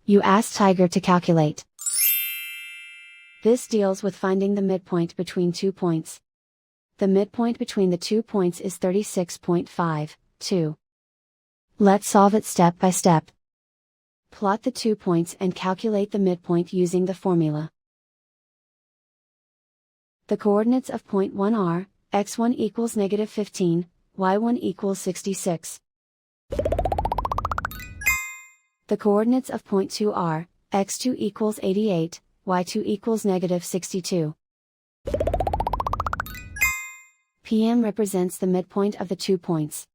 You ask Tiger to calculate. This deals with finding the midpoint between 2 points. The midpoint between the 2 points is 36.52. Let's solve it step by step. Plot the 2 points and calculate the midpoint using the formula. The coordinates of point 1 are, x1 equals -15, y1 equals 66. The coordinates of point 2 are, x2 equals 88, y2 equals -62. PM represents the midpoint of the 2 points.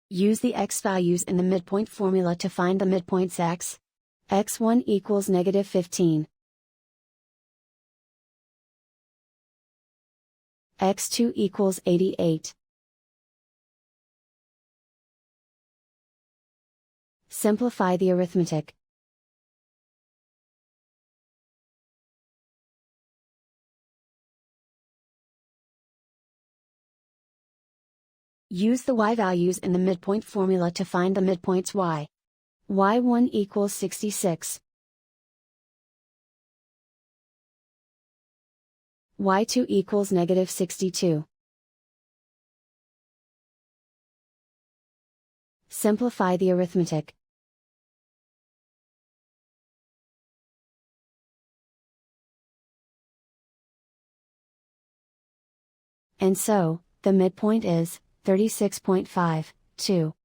Use the x values in the midpoint formula to find the midpoints x. x1 equals -15. x2 equals 88. Simplify the arithmetic. Use the y values in the midpoint formula to find the midpoints y. y1 equals 66. y2 equals -62. Simplify the arithmetic. And so, the midpoint is 36.52.